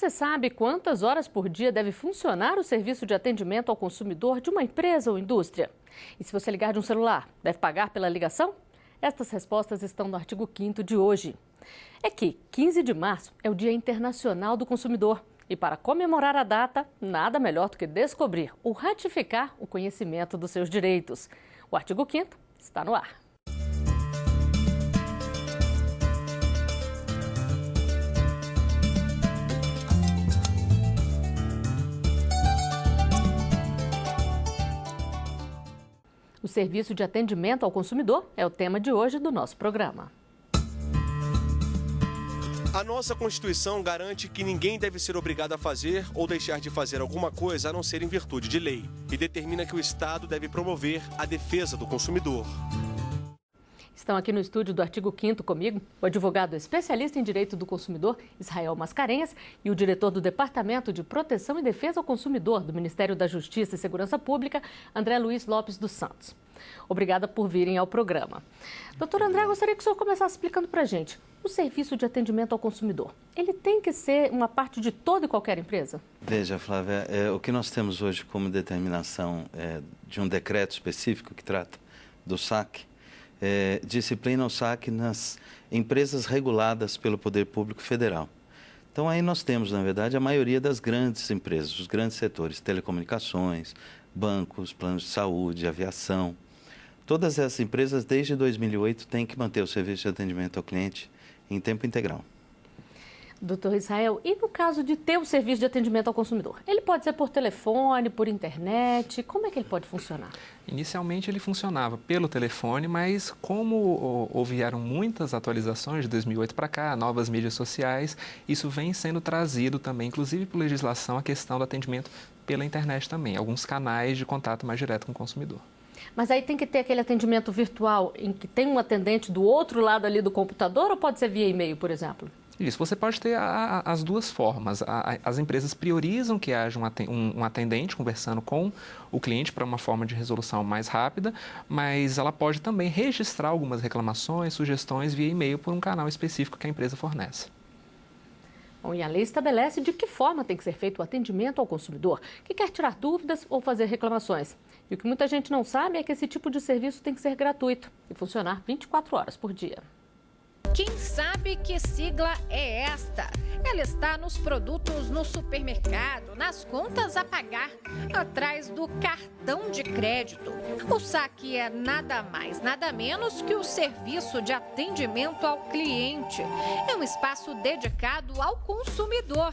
Você sabe quantas horas por dia deve funcionar o serviço de atendimento ao consumidor de uma empresa ou indústria? E se você ligar de um celular, deve pagar pela ligação? Estas respostas estão no artigo 5º de hoje. É que 15 de março é o Dia Internacional do Consumidor. E para comemorar a data, nada melhor do que descobrir ou ratificar o conhecimento dos seus direitos. O artigo 5º está no ar. O serviço de atendimento ao consumidor é o tema de hoje do nosso programa. A nossa Constituição garante que ninguém deve ser obrigado a fazer ou deixar de fazer alguma coisa a não ser em virtude de lei e determina que o Estado deve promover a defesa do consumidor. Estão aqui no estúdio do artigo 5º comigo o advogado especialista em direito do consumidor, Israel Mascarenhas, e o diretor do Departamento de Proteção e Defesa ao Consumidor do Ministério da Justiça e Segurança Pública, André Luiz Lopes dos Santos. Obrigada por virem ao programa. Doutor André, gostaria que o senhor começasse explicando para a gente. O serviço de atendimento ao consumidor, ele tem que ser uma parte de toda e qualquer empresa? Veja, Flávia, o que nós temos hoje como determinação de um decreto específico que trata do SAC, disciplina o SAC nas empresas reguladas pelo Poder Público Federal. Então, aí nós temos, na verdade, a maioria das grandes empresas, os grandes setores, telecomunicações, bancos, planos de saúde, aviação. Todas essas empresas, desde 2008, têm que manter o serviço de atendimento ao cliente em tempo integral. Doutor Israel, e no caso de ter o serviço de atendimento ao consumidor? Ele pode ser por telefone, por internet? Como é que ele pode funcionar? Inicialmente ele funcionava pelo telefone, mas como houveram muitas atualizações de 2008 para cá, novas mídias sociais, isso vem sendo trazido também, inclusive por legislação, a questão do atendimento pela internet também, alguns canais de contato mais direto com o consumidor. Mas aí tem que ter aquele atendimento virtual em que tem um atendente do outro lado ali do computador ou pode ser via e-mail, por exemplo? Isso, você pode ter as duas formas. As empresas priorizam que haja um atendente conversando com o cliente para uma forma de resolução mais rápida, mas ela pode também registrar algumas reclamações, sugestões via e-mail por um canal específico que a empresa fornece. Bom, e a lei estabelece de que forma tem que ser feito o atendimento ao consumidor, que quer tirar dúvidas ou fazer reclamações. E o que muita gente não sabe é que esse tipo de serviço tem que ser gratuito e funcionar 24 horas por dia. Quem sabe que sigla é esta? Ela está nos produtos no supermercado, nas contas a pagar, atrás do cartão de crédito. O SAC é nada mais, nada menos que o serviço de atendimento ao cliente. É um espaço dedicado ao consumidor.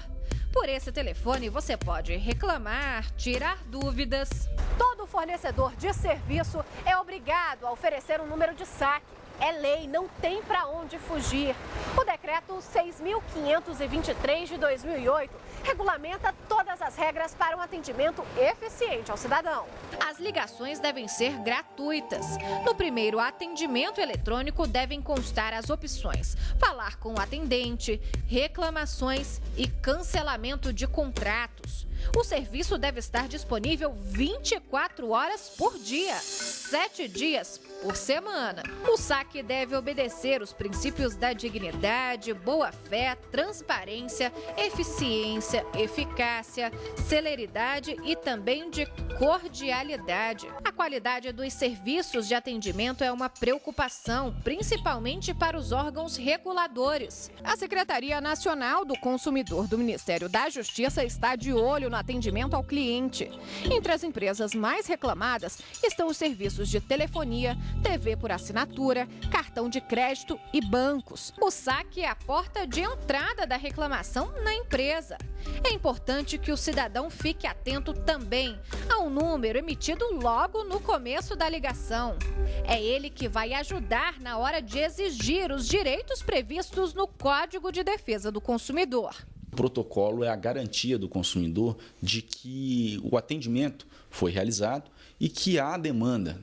Por esse telefone você pode reclamar, tirar dúvidas. Todo fornecedor de serviço é obrigado a oferecer um número de SAC. É lei, não tem para onde fugir. O decreto 6.523 de 2008 regulamenta todas as regras para um atendimento eficiente ao cidadão. As ligações devem ser gratuitas. No primeiro atendimento eletrônico devem constar as opções: falar com o atendente, reclamações e cancelamento de contratos. O serviço deve estar disponível 24 horas por dia, 7 dias por semana. O SAC deve obedecer os princípios da dignidade, boa-fé, transparência, eficiência, eficácia, celeridade e também de cordialidade. A qualidade dos serviços de atendimento é uma preocupação, principalmente para os órgãos reguladores. A Secretaria Nacional do Consumidor do Ministério da Justiça está de olho no atendimento ao cliente. Entre as empresas mais reclamadas estão os serviços de telefonia, TV por assinatura, cartão de crédito e bancos. O SAC é a porta de entrada da reclamação na empresa. É importante que o cidadão fique atento também ao número emitido logo no começo da ligação. É ele que vai ajudar na hora de exigir os direitos previstos no Código de Defesa do Consumidor. O protocolo é a garantia do consumidor de que o atendimento foi realizado e que há demanda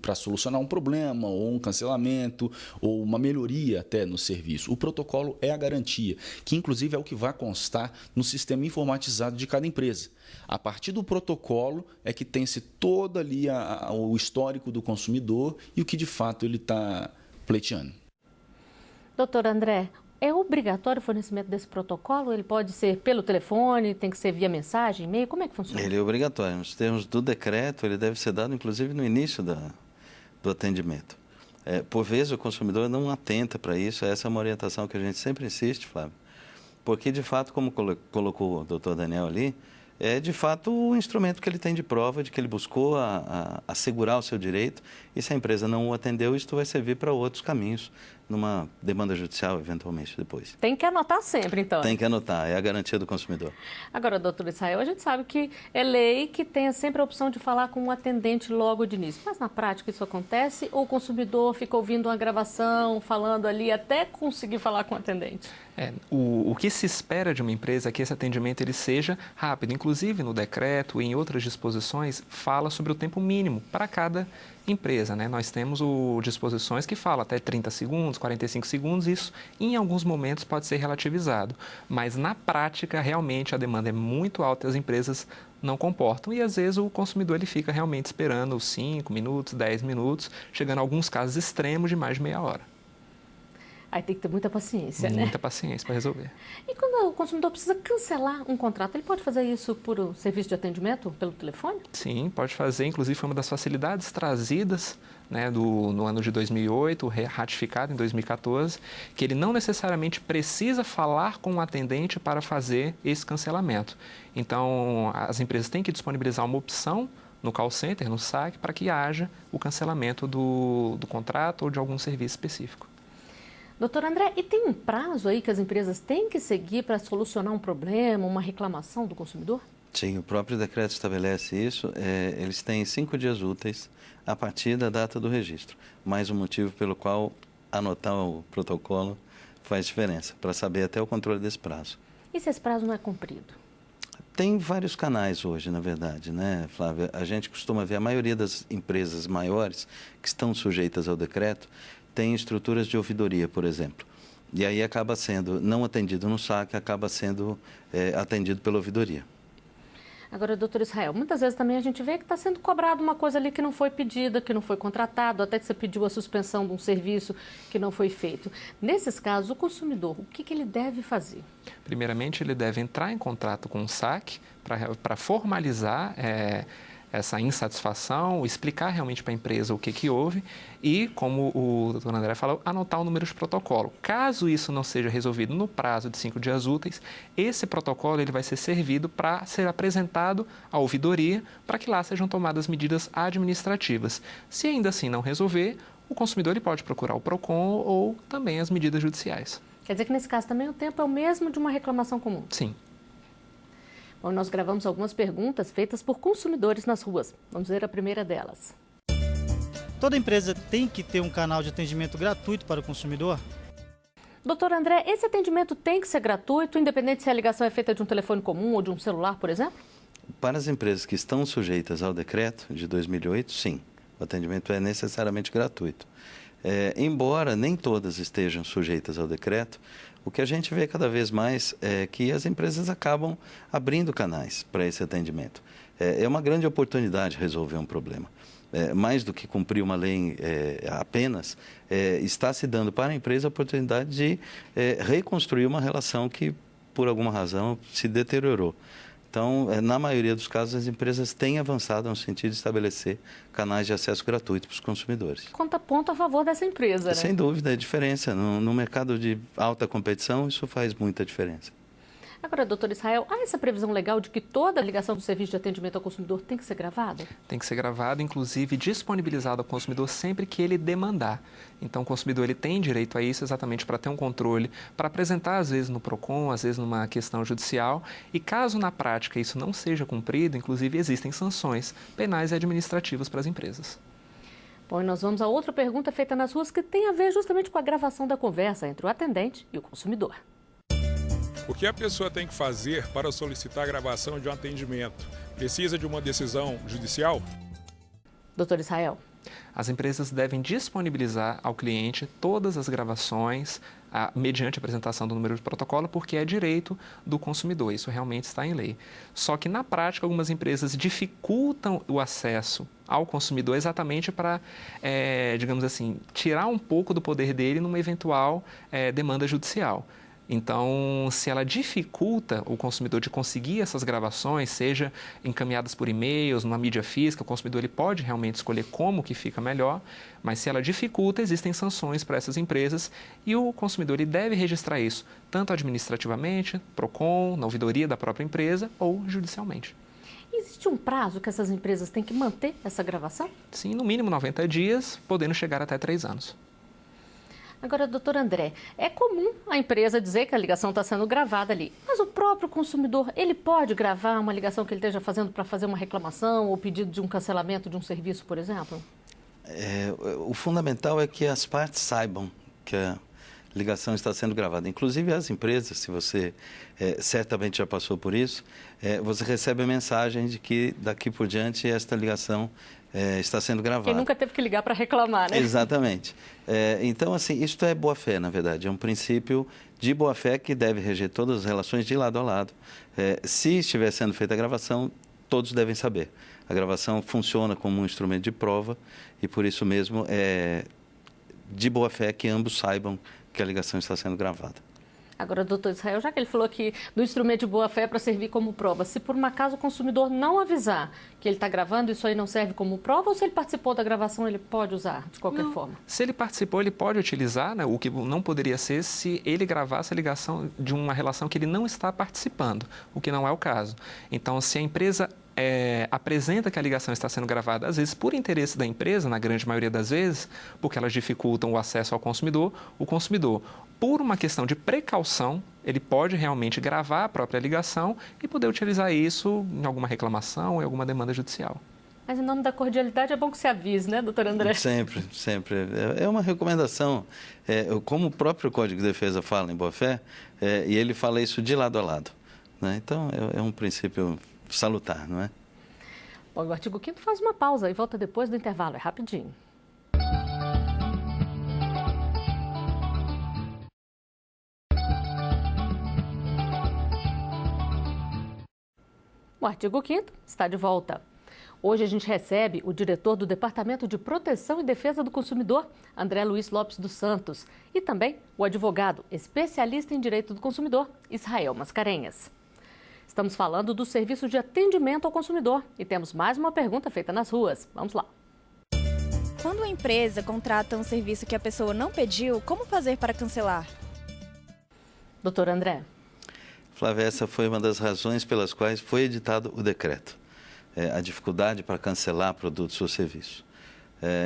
para solucionar um problema, ou um cancelamento, ou uma melhoria até no serviço. O protocolo é a garantia, que inclusive é o que vai constar no sistema informatizado de cada empresa. A partir do protocolo é que tem-se todo ali o histórico do consumidor e o que de fato ele está pleiteando. Doutor André, É obrigatório o fornecimento desse protocolo? Ele pode ser pelo telefone, tem que ser via mensagem, e-mail? Como é que funciona? Ele é obrigatório. Nos termos do decreto, ele deve ser dado, inclusive, no início do atendimento. Por vezes, o consumidor não atenta para isso. Essa é uma orientação que a gente sempre insiste, Flávio. Porque, de fato, como colocou o doutor Daniel ali, é, de fato, o instrumento que ele tem de prova de que ele buscou assegurar o seu direito. E se a empresa não o atendeu, isso vai servir para outros caminhos, numa demanda judicial, eventualmente, depois. Tem que anotar sempre, então. Tem que anotar, é a garantia do consumidor. Agora, doutor Israel, a gente sabe que é lei que tenha sempre a opção de falar com um atendente logo de início. Mas na prática isso acontece ou o consumidor fica ouvindo uma gravação, falando ali até conseguir falar com o atendente? O que se espera de uma empresa é que esse atendimento ele seja rápido. Inclusive, no decreto e em outras disposições, fala sobre o tempo mínimo para cada empresa, né? Nós temos disposições que falam até 30 segundos, 45 segundos, isso em alguns momentos pode ser relativizado, mas na prática realmente a demanda é muito alta e as empresas não comportam e às vezes o consumidor ele fica realmente esperando 5 minutos, 10 minutos, chegando a alguns casos extremos de mais de meia hora. Aí tem que ter muita paciência, né? Muita paciência para resolver. E quando o consumidor precisa cancelar um contrato, ele pode fazer isso por um serviço de atendimento, pelo telefone? Sim, pode fazer. Inclusive, foi uma das facilidades trazidas, né, no ano de 2008, ratificado em 2014, que ele não necessariamente precisa falar com o atendente para fazer esse cancelamento. Então, as empresas têm que disponibilizar uma opção no call center, no SAC, para que haja o cancelamento do contrato ou de algum serviço específico. Doutor André, e tem um prazo aí que as empresas têm que seguir para solucionar um problema, uma reclamação do consumidor? Sim, o próprio decreto estabelece isso. Eles têm 5 dias úteis a partir da data do registro. Mais um motivo pelo qual anotar o protocolo faz diferença, para saber até o controle desse prazo. E se esse prazo não é cumprido? Tem vários canais hoje, na verdade, né, Flávia? A gente costuma ver a maioria das empresas maiores que estão sujeitas ao decreto tem estruturas de ouvidoria, por exemplo. E aí acaba sendo não atendido no SAC, acaba sendo atendido pela ouvidoria. Agora, doutor Israel, muitas vezes também a gente vê que está sendo cobrado uma coisa ali que não foi pedida, que não foi contratado, até que você pediu a suspensão de um serviço que não foi feito. Nesses casos, o consumidor, o que ele deve fazer? Primeiramente, ele deve entrar em contato com o SAC para formalizar essa insatisfação, explicar realmente para a empresa o que houve e, como o doutor André falou, anotar o número de protocolo. Caso isso não seja resolvido no prazo de 5 dias úteis, esse protocolo ele vai ser servido para ser apresentado à ouvidoria para que lá sejam tomadas medidas administrativas. Se ainda assim não resolver, o consumidor ele pode procurar o PROCON ou também as medidas judiciais. Quer dizer que nesse caso também o tempo é o mesmo de uma reclamação comum? Sim. Bom, nós gravamos algumas perguntas feitas por consumidores nas ruas. Vamos ver a primeira delas. Toda empresa tem que ter um canal de atendimento gratuito para o consumidor? Doutor André, esse atendimento tem que ser gratuito, independente se a ligação é feita de um telefone comum ou de um celular, por exemplo? Para as empresas que estão sujeitas ao decreto de 2008, sim, o atendimento é necessariamente gratuito. Embora nem todas estejam sujeitas ao decreto, o que a gente vê cada vez mais é que as empresas acabam abrindo canais para esse atendimento. É uma grande oportunidade resolver um problema. Mais do que cumprir uma lei apenas, está se dando para a empresa a oportunidade de reconstruir uma relação que, por alguma razão, se deteriorou. Então, na maioria dos casos, as empresas têm avançado no sentido de estabelecer canais de acesso gratuito para os consumidores. Conta ponto a favor dessa empresa, né? Sem dúvida, é diferença. No mercado de alta competição, isso faz muita diferença. Agora, doutor Israel, há essa previsão legal de que toda ligação do serviço de atendimento ao consumidor tem que ser gravada? Tem que ser gravada, inclusive disponibilizada ao consumidor sempre que ele demandar. Então, o consumidor ele tem direito a isso exatamente para ter um controle, para apresentar às vezes no PROCON, às vezes numa questão judicial. E caso na prática isso não seja cumprido, inclusive existem sanções penais e administrativas para as empresas. Bom, e nós vamos a outra pergunta feita nas ruas que tem a ver justamente com a gravação da conversa entre o atendente e o consumidor. O que a pessoa tem que fazer para solicitar a gravação de um atendimento? Precisa de uma decisão judicial? Doutor Israel. As empresas devem disponibilizar ao cliente todas as gravações mediante a apresentação do número de protocolo, porque é direito do consumidor, isso realmente está em lei. Só que, na prática, algumas empresas dificultam o acesso ao consumidor exatamente para, digamos assim, tirar um pouco do poder dele numa eventual demanda judicial. Então, se ela dificulta o consumidor de conseguir essas gravações, seja encaminhadas por e-mails, numa mídia física, o consumidor ele pode realmente escolher como que fica melhor, mas se ela dificulta, existem sanções para essas empresas e o consumidor ele deve registrar isso, tanto administrativamente, PROCON, na ouvidoria da própria empresa ou judicialmente. Existe um prazo que essas empresas têm que manter essa gravação? Sim, no mínimo 90 dias, podendo chegar até 3 anos. Agora, doutor André, é comum a empresa dizer que a ligação está sendo gravada ali, mas o próprio consumidor, ele pode gravar uma ligação que ele esteja fazendo para fazer uma reclamação ou pedido de um cancelamento de um serviço, por exemplo? O fundamental é que as partes saibam que a ligação está sendo gravada. Inclusive as empresas, se você certamente já passou por isso, você recebe a mensagem de que daqui por diante esta ligação está sendo gravada. Quem nunca teve que ligar para reclamar, né? Exatamente. Então, assim, isto é boa-fé, na verdade. É um princípio de boa-fé que deve reger todas as relações de lado a lado. Se estiver sendo feita a gravação, todos devem saber. A gravação funciona como um instrumento de prova e, por isso mesmo, é de boa-fé que ambos saibam que a ligação está sendo gravada. Agora, doutor Israel, já que ele falou que do instrumento de boa-fé é para servir como prova, se por um acaso o consumidor não avisar que ele está gravando, isso aí não serve como prova, ou se ele participou da gravação, ele pode usar de qualquer forma? Se ele participou, ele pode utilizar, né, o que não poderia ser se ele gravasse a ligação de uma relação que ele não está participando, o que não é o caso. Então, se a empresa apresenta que a ligação está sendo gravada, às vezes por interesse da empresa, na grande maioria das vezes, porque elas dificultam o acesso ao consumidor, por uma questão de precaução, ele pode realmente gravar a própria ligação e poder utilizar isso em alguma reclamação ou em alguma demanda judicial. Mas em nome da cordialidade é bom que se avise, né, doutor André? Sempre, sempre. É uma recomendação, como o próprio Código de Defesa fala em boa-fé, e ele fala isso de lado a lado, né? Então, é um princípio salutar, não é? Bom, o artigo 5º faz uma pausa e volta depois do intervalo, é rapidinho. O artigo 5º está de volta. Hoje a gente recebe o diretor do Departamento de Proteção e Defesa do Consumidor, André Luiz Lopes dos Santos, e também o advogado especialista em direito do consumidor, Israel Mascarenhas. Estamos falando do serviço de atendimento ao consumidor e temos mais uma pergunta feita nas ruas. Vamos lá. Quando a empresa contrata um serviço que a pessoa não pediu, como fazer para cancelar? Doutor André. Flávia, essa foi uma das razões pelas quais foi editado o decreto. A dificuldade para cancelar produtos ou serviços.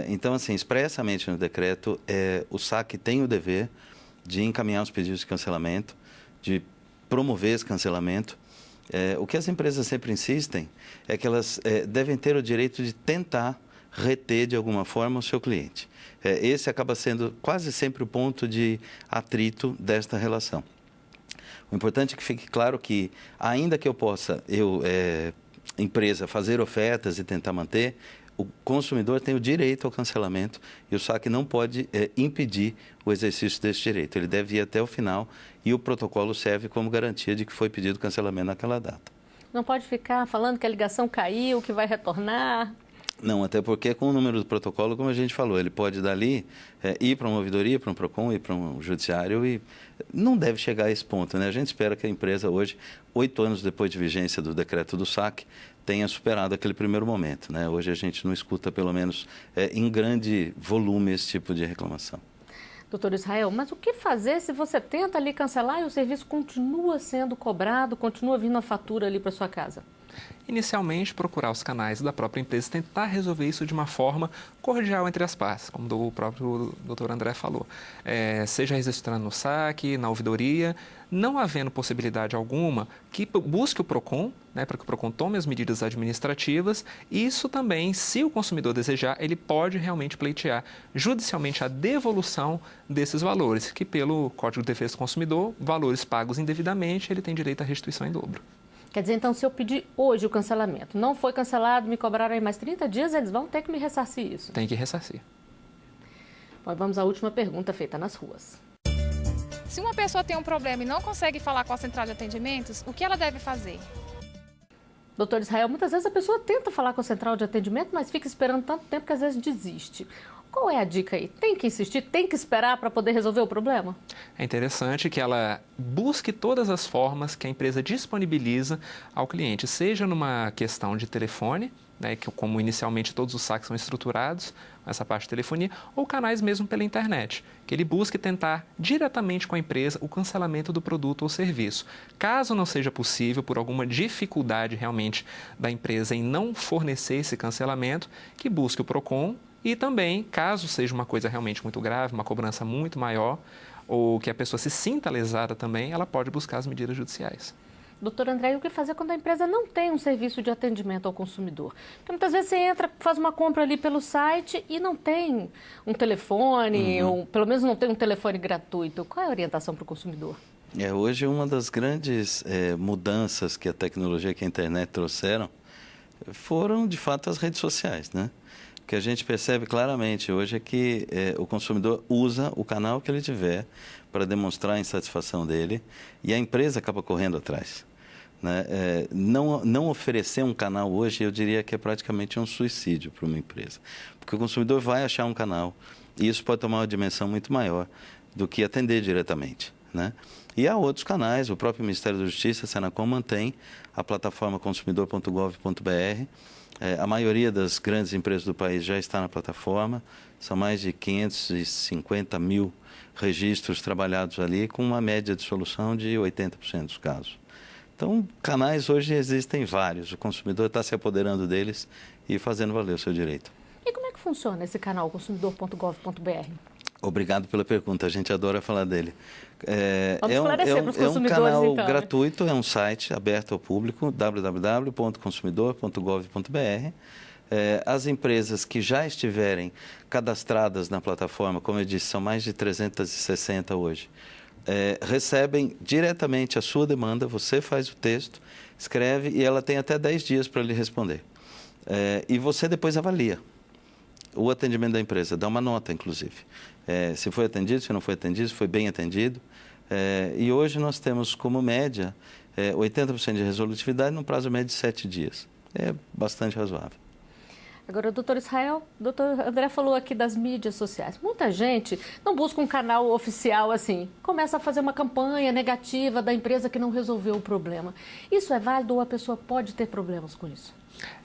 Então, assim, expressamente no decreto, o SAC tem o dever de encaminhar os pedidos de cancelamento, de promover esse cancelamento. O que as empresas sempre insistem é que elas devem ter o direito de tentar reter de alguma forma o seu cliente. Esse acaba sendo quase sempre o ponto de atrito desta relação. O importante é que fique claro que, ainda que eu possa, empresa, fazer ofertas e tentar manter, o consumidor tem o direito ao cancelamento e o SAC não pode impedir o exercício desse direito. Ele deve ir até o final e o protocolo serve como garantia de que foi pedido cancelamento naquela data. Não pode ficar falando que a ligação caiu, que vai retornar? Não, até porque com o número do protocolo, como a gente falou, ele pode dali ir para uma ouvidoria, para um PROCON, ir para um judiciário e não deve chegar a esse ponto, né? A gente espera que a empresa hoje, 8 anos depois de vigência do decreto do SAC, tenha superado aquele primeiro momento, né? Hoje a gente não escuta, pelo menos, em grande volume esse tipo de reclamação. Doutor Israel, mas o que fazer se você tenta ali cancelar e o serviço continua sendo cobrado, continua vindo a fatura ali para sua casa? Inicialmente, procurar os canais da própria empresa e tentar resolver isso de uma forma cordial entre as partes, como o próprio doutor André falou. Seja registrando no SAC, na ouvidoria, não havendo possibilidade alguma, que busque o PROCON, né, para que o PROCON tome as medidas administrativas. Isso também, se o consumidor desejar, ele pode realmente pleitear judicialmente a devolução desses valores, que pelo Código de Defesa do Consumidor, valores pagos indevidamente, ele tem direito à restituição em dobro. Quer dizer, então, se eu pedir hoje o cancelamento, não foi cancelado, me cobraram aí mais 30 dias, eles vão ter que me ressarcir isso? Tem que ressarcir. Bom, vamos à última pergunta feita nas ruas. Se uma pessoa tem um problema e não consegue falar com a central de atendimentos, o que ela deve fazer? Doutor Israel, muitas vezes a pessoa tenta falar com a central de atendimento, mas fica esperando tanto tempo que às vezes desiste. Qual é a dica aí? Tem que insistir, tem que esperar para poder resolver o problema? É interessante que ela busque todas as formas que a empresa disponibiliza ao cliente, seja numa questão de telefone, né, que como inicialmente todos os saques são estruturados, essa parte de telefonia, ou canais mesmo pela internet, que ele busque tentar diretamente com a empresa o cancelamento do produto ou serviço. Caso não seja possível, por alguma dificuldade realmente da empresa em não fornecer esse cancelamento, que busque o PROCON e também, caso seja uma coisa realmente muito grave, uma cobrança muito maior, ou que a pessoa se sinta lesada também, ela pode buscar as medidas judiciais. Doutor André, e o que fazer quando a empresa não tem um serviço de atendimento ao consumidor? Porque muitas vezes você entra, faz uma compra ali pelo site e não tem um telefone, ou pelo menos não tem um telefone gratuito. Qual é a orientação para o consumidor? Hoje uma das grandes mudanças que a tecnologia, que a internet trouxeram, foram de fato as redes sociais, né? O que a gente percebe claramente hoje é que o consumidor usa o canal que ele tiver para demonstrar a insatisfação dele e a empresa acaba correndo atrás. Né? Não oferecer um canal hoje, eu diria que é praticamente um suicídio para uma empresa. Porque o consumidor vai achar um canal e isso pode tomar uma dimensão muito maior do que atender diretamente. Né? E há outros canais, o próprio Ministério da Justiça, a Senacom, mantém a plataforma consumidor.gov.br. A maioria das grandes empresas do país já está na plataforma, são mais de 550 mil registros trabalhados ali, com uma média de solução de 80% dos casos. Então, canais hoje existem vários, o consumidor está se apoderando deles e fazendo valer o seu direito. E como é que funciona esse canal, consumidor.gov.br? Obrigado pela pergunta, a gente adora falar dele. Vamos esclarecer para os consumidores, canal então, gratuito, é um site aberto ao público, www.consumidor.gov.br. As empresas que já estiverem cadastradas na plataforma, como eu disse, são mais de 360 hoje, recebem diretamente a sua demanda, você faz o texto, escreve e ela tem até 10 dias para lhe responder. E você depois avalia o atendimento da empresa, dá uma nota, inclusive. Se foi atendido, se não foi atendido, se foi bem atendido. E hoje nós temos como média 80% de resolutividade num prazo médio de 7 dias. É bastante razoável. Agora, doutor Israel, o doutor André falou aqui das mídias sociais. Muita gente não busca um canal oficial assim, começa a fazer uma campanha negativa da empresa que não resolveu o problema. Isso é válido ou a pessoa pode ter problemas com isso?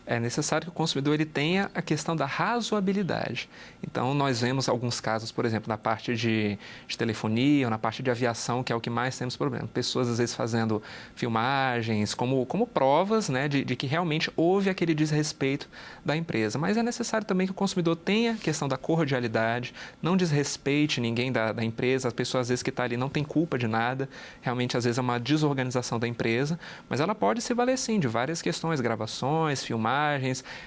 É necessário que o consumidor ele tenha a questão da razoabilidade. Então, nós vemos alguns casos, por exemplo, na parte de telefonia ou na parte de aviação, que é o que mais temos problema. Pessoas, às vezes, fazendo filmagens como provas, né, de que realmente houve aquele desrespeito da empresa. Mas é necessário também que o consumidor tenha a questão da cordialidade, não desrespeite ninguém da empresa. A pessoa, às vezes, que está ali não tem culpa de nada. Realmente, às vezes, é uma desorganização da empresa. Mas ela pode se valer, sim, de várias questões, gravações, filmagens,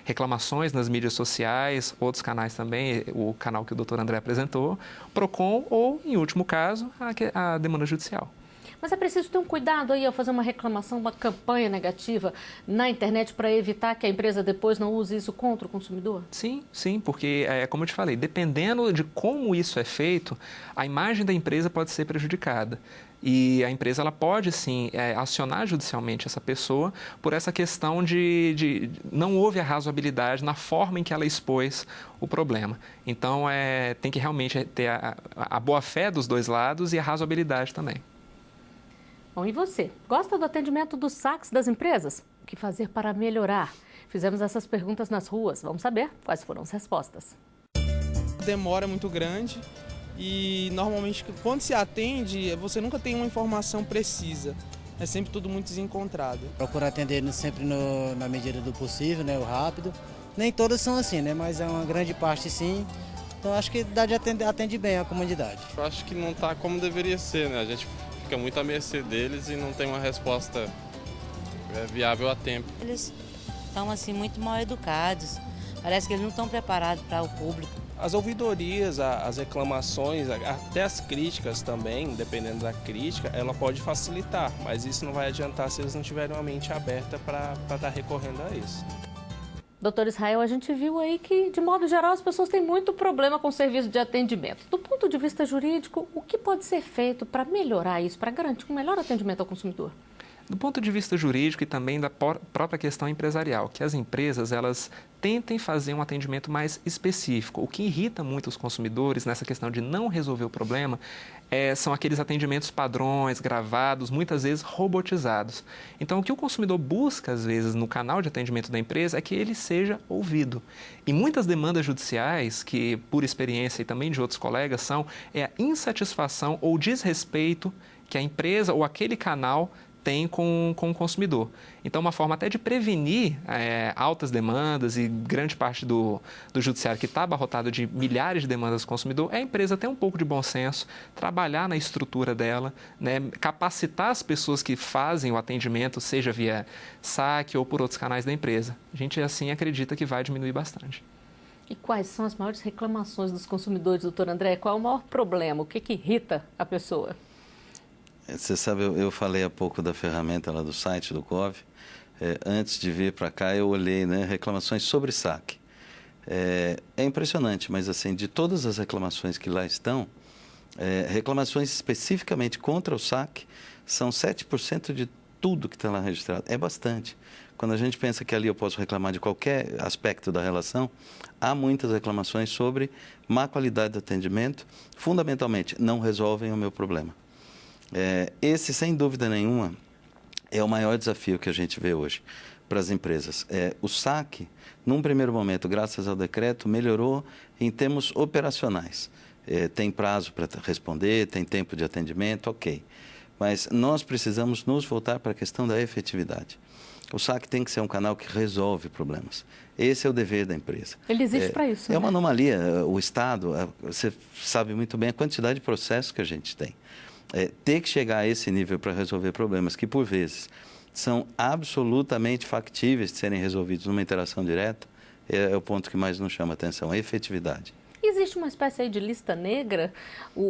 reclamações nas mídias sociais, outros canais também, o canal que o doutor André apresentou, PROCON ou, em último caso, a demanda judicial. Mas é preciso ter um cuidado aí ao fazer uma reclamação, uma campanha negativa na internet para evitar que a empresa depois não use isso contra o consumidor? Sim, porque, como eu te falei, dependendo de como isso é feito, a imagem da empresa pode ser prejudicada. E a empresa ela pode, sim, acionar judicialmente essa pessoa por essa questão de não houve a razoabilidade na forma em que ela expôs o problema. Então, tem que realmente ter a boa-fé dos dois lados e a razoabilidade também. Bom, e você? Gosta do atendimento dos saques das empresas? O que fazer para melhorar? Fizemos essas perguntas nas ruas. Vamos saber quais foram as respostas. A demora é muito grande. E normalmente quando se atende, você nunca tem uma informação precisa. É sempre tudo muito desencontrado. Procuro atender sempre na medida do possível, né, o rápido. Nem todas são assim, né, mas é uma grande parte sim. Então acho que dá de atende bem a comunidade. Eu acho que não está como deveria ser, né? A gente fica muito à mercê deles e não tem uma resposta viável a tempo. Eles estão assim muito mal educados. Parece que eles não estão preparados para o público. as ouvidorias, as reclamações, até as críticas também, dependendo da crítica, ela pode facilitar, mas isso não vai adiantar se eles não tiverem uma mente aberta para estar recorrendo a isso. Doutor Israel, a gente viu aí que, de modo geral, as pessoas têm muito problema com o serviço de atendimento. Do ponto de vista jurídico, o que pode ser feito para melhorar isso, para garantir um melhor atendimento ao consumidor? Do ponto de vista jurídico e também da própria questão empresarial, que as empresas elas tentem fazer um atendimento mais específico. O que irrita muito os consumidores nessa questão de não resolver o problema são aqueles atendimentos padrões, gravados, muitas vezes robotizados. Então, o que o consumidor busca, às vezes, no canal de atendimento da empresa é que ele seja ouvido. E muitas demandas judiciais, que por experiência e também de outros colegas, são a insatisfação ou desrespeito que a empresa ou aquele canal tem com o consumidor. Então, uma forma até de prevenir altas demandas e grande parte do judiciário que está abarrotado de milhares de demandas do consumidor, é a empresa ter um pouco de bom senso, trabalhar na estrutura dela, né, capacitar as pessoas que fazem o atendimento, seja via saque ou por outros canais da empresa. A gente, assim, acredita que vai diminuir bastante. E quais são as maiores reclamações dos consumidores, doutor André? Qual é o maior problema? O que irrita a pessoa? Você sabe, eu falei há pouco da ferramenta lá do site do COV. Antes de vir para cá, eu olhei, né, reclamações sobre saque. É impressionante, mas assim, de todas as reclamações que lá estão, reclamações especificamente contra o saque são 7% de tudo que está lá registrado. É bastante. Quando a gente pensa que ali eu posso reclamar de qualquer aspecto da relação, há muitas reclamações sobre má qualidade de atendimento. Fundamentalmente, não resolvem o meu problema. Esse, sem dúvida nenhuma, é o maior desafio que a gente vê hoje para as empresas. O saque, num primeiro momento, graças ao decreto, melhorou em termos operacionais. Tem prazo para responder, tem tempo de atendimento, ok. Mas nós precisamos nos voltar para a questão da efetividade. O saque tem que ser um canal que resolve problemas. Esse é o dever da empresa. Ele existe para isso, né? É uma anomalia. O Estado, você sabe muito bem a quantidade de processos que a gente tem. Ter que chegar a esse nível para resolver problemas que, por vezes, são absolutamente factíveis de serem resolvidos numa interação direta, é o ponto que mais nos chama a atenção, a efetividade. Existe uma espécie aí de lista negra?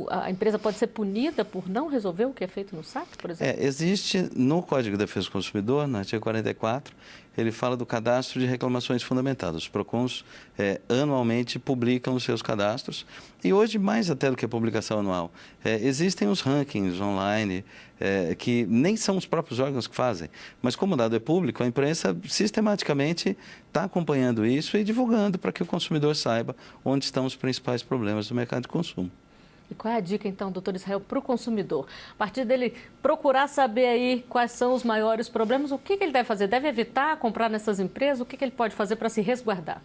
A empresa pode ser punida por não resolver o que é feito no saque, por exemplo? Existe no Código de Defesa do Consumidor, no artigo 44, ele fala do cadastro de reclamações fundamentadas. Os PROCONs anualmente publicam os seus cadastros e hoje, mais até do que a publicação anual, existem os rankings online que nem são os próprios órgãos que fazem, mas como o dado é público, a imprensa sistematicamente está acompanhando isso e divulgando para que o consumidor saiba onde estão os principais problemas do mercado de consumo. E qual é a dica, então, doutor Israel, para o consumidor? A partir dele procurar saber aí quais são os maiores problemas, o que ele deve fazer? Deve evitar comprar nessas empresas? O que ele pode fazer para se resguardar?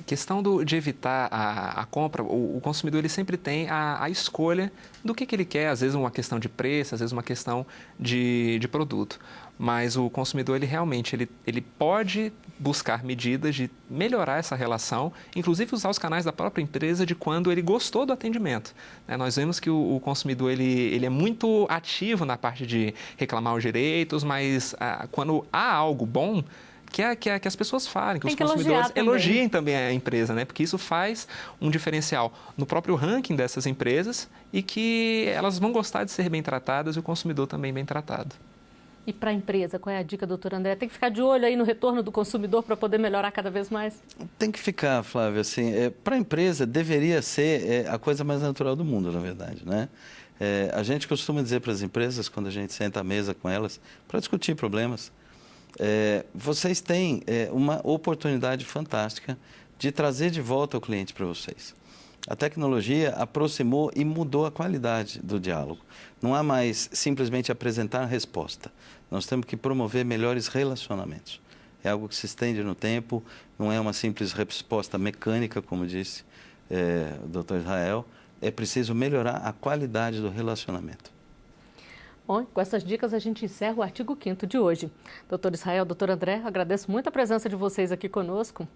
Questão de evitar a compra, o consumidor ele sempre tem a escolha do que ele quer, às vezes uma questão de preço, às vezes uma questão de produto. Mas o consumidor, ele realmente ele pode buscar medidas de melhorar essa relação, inclusive usar os canais da própria empresa de quando ele gostou do atendimento. Nós vemos que o consumidor ele é muito ativo na parte de reclamar os direitos, mas quando há algo bom, que as pessoas falem, que os consumidores elogiem também a empresa, né? Porque isso faz um diferencial no próprio ranking dessas empresas e que elas vão gostar de ser bem tratadas e o consumidor também bem tratado. E para a empresa, qual é a dica, doutor André? Tem que ficar de olho aí no retorno do consumidor para poder melhorar cada vez mais? Tem que ficar, Flávio, assim, para a empresa deveria ser a coisa mais natural do mundo, na verdade, né? A gente costuma dizer para as empresas, quando a gente senta à mesa com elas, para discutir problemas, vocês têm uma oportunidade fantástica de trazer de volta o cliente para vocês. A tecnologia aproximou e mudou a qualidade do diálogo. Não há mais simplesmente apresentar a resposta. Nós temos que promover melhores relacionamentos. É algo que se estende no tempo, não é uma simples resposta mecânica, como disse o doutor Israel. É preciso melhorar a qualidade do relacionamento. Bom, com essas dicas a gente encerra o artigo 5º de hoje. Doutor Israel, doutor André, agradeço muito a presença de vocês aqui conosco.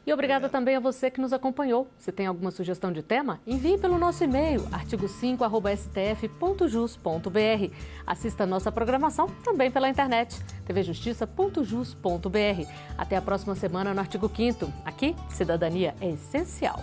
E obrigada também a você que nos acompanhou. Se tem alguma sugestão de tema, envie pelo nosso e-mail, artigo5@stf.jus.br. Assista a nossa programação também pela internet, tvjustiça.jus.br. Até a próxima semana no artigo 5º. Aqui, cidadania é essencial.